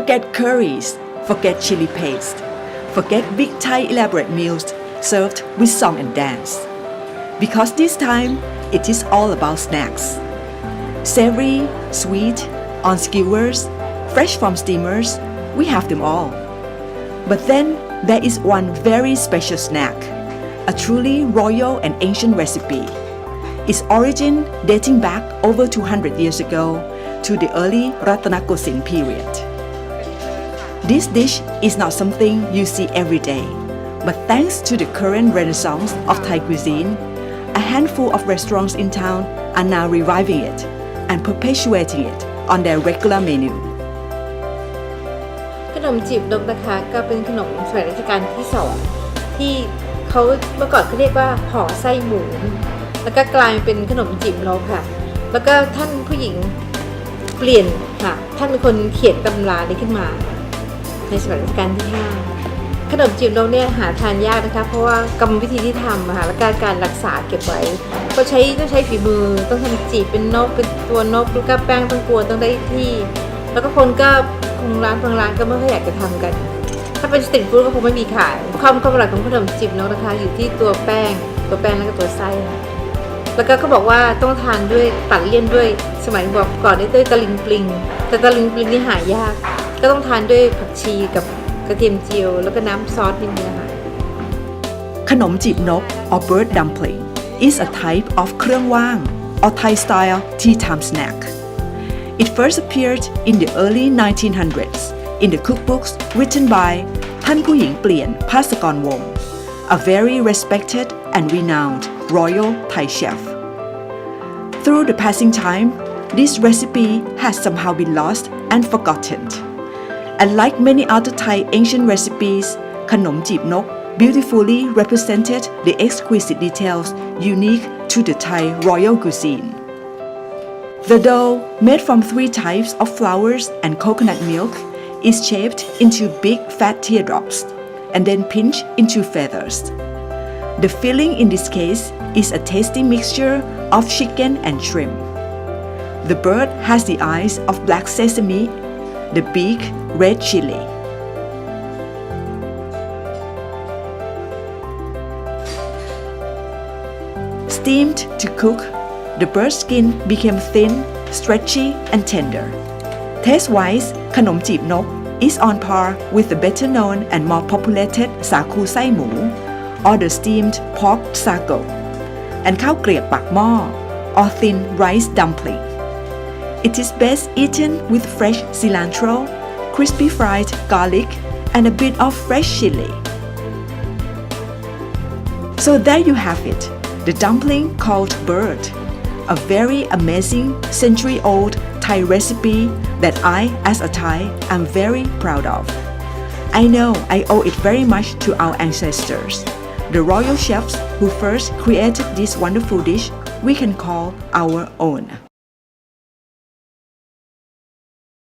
Forget curries, forget chili paste, forget big Thai elaborate meals served with song and dance. Because this time, it is all about snacks. Savory, sweet, on skewers, fresh from steamers, we have them all. But then there is one very special snack, a truly royal and ancient recipe. Its origin dating back over 200 years ago to the early Ratanakosin period. This dish is not something you see every day, but thanks to the current renaissance of Thai cuisine, a handful of restaurants in town are now reviving it and perpetuating it on their regular menu. ขนมจีบนกนะคะก็เป็นขนมสมัยรัชกาลที่2ที่เขาเมื่อก่อนเขาเรียกว่าห่อไส้หมูแล้วก็กลายเป็นขนมจีบนกค่ะแล้วก็ท่านผู้หญิงเปลี่ยนค่ะท่านเป็นคนเขียนตำรานี้ขึ้นมาในสมัยรัชกาลที่5ขนมจีบนกเนี่ยหาทานยากนะคะเพราะว่ากรรมวิธีที่ทำค่ะและการรักษาเก็บไว้ก็ต้องใช้ฝีมือต้องทำจีบเป็นนกเป็นตัวนกแล้วก็แป้งต้องกวนต้องได้ที่แล้วก็คนก็คงบางร้านก็ไม่ค่อยอยากจะทำกันถ้าเป็นสตรีทฟู้ดก็คงไม่มีขายความอร่อยของขนมจีบนกนะคะอยู่ที่ตัวแป้งแล้วก็ตัวไส้แล้วก็เขาบอกว่าต้องทานด้วยตัดเลี่ยนด้วยสมัยบอกก่อนด้วยตะลิงปลิงแต่ตะลิงปลิงนี่หายากก็ต้องทานด้วยผักชีกับกระเทียมเจียวแล้วก็น้ำซอสนิดนึงค่ะ Khanom Jeep Nok or bird dumpling is a type of Krung Wang or Thai style tea time snack. It first appeared in the early 1900s in the cookbooks written by Than Pu Ying Plien Pasakon-wong, a very respected and renowned royal Thai chef. Through the passing time, this recipe has somehow been lost and forgotten. And like many other Thai ancient recipes, Khanom Jeep Nok beautifully represented the exquisite details unique to the Thai royal cuisine. The dough, made from 3 types of flours and coconut milk, is shaped into big fat teardrops and then pinched into feathers. The filling in this case is a tasty mixture of chicken and shrimp. The bird has the eyes of black sesame, the beak red chili. Steamed to cook, the bird's skin became thin, stretchy, and tender. Taste-wise, Khanom Jeep Nok is on par with the better-known and more populated Saku Sai Mu, or the steamed pork sago, and Khao Kriep Pak Mo, or thin rice dumpling. It is best eaten with fresh cilantro, crispy fried garlic, and a bit of fresh chili. So there you have it, the dumpling called bird, a very amazing century-old Thai recipe that I, as a Thai, am very proud of. I know I owe it very much to our ancestors, the royal chefs who first created this wonderful dish we can call our own.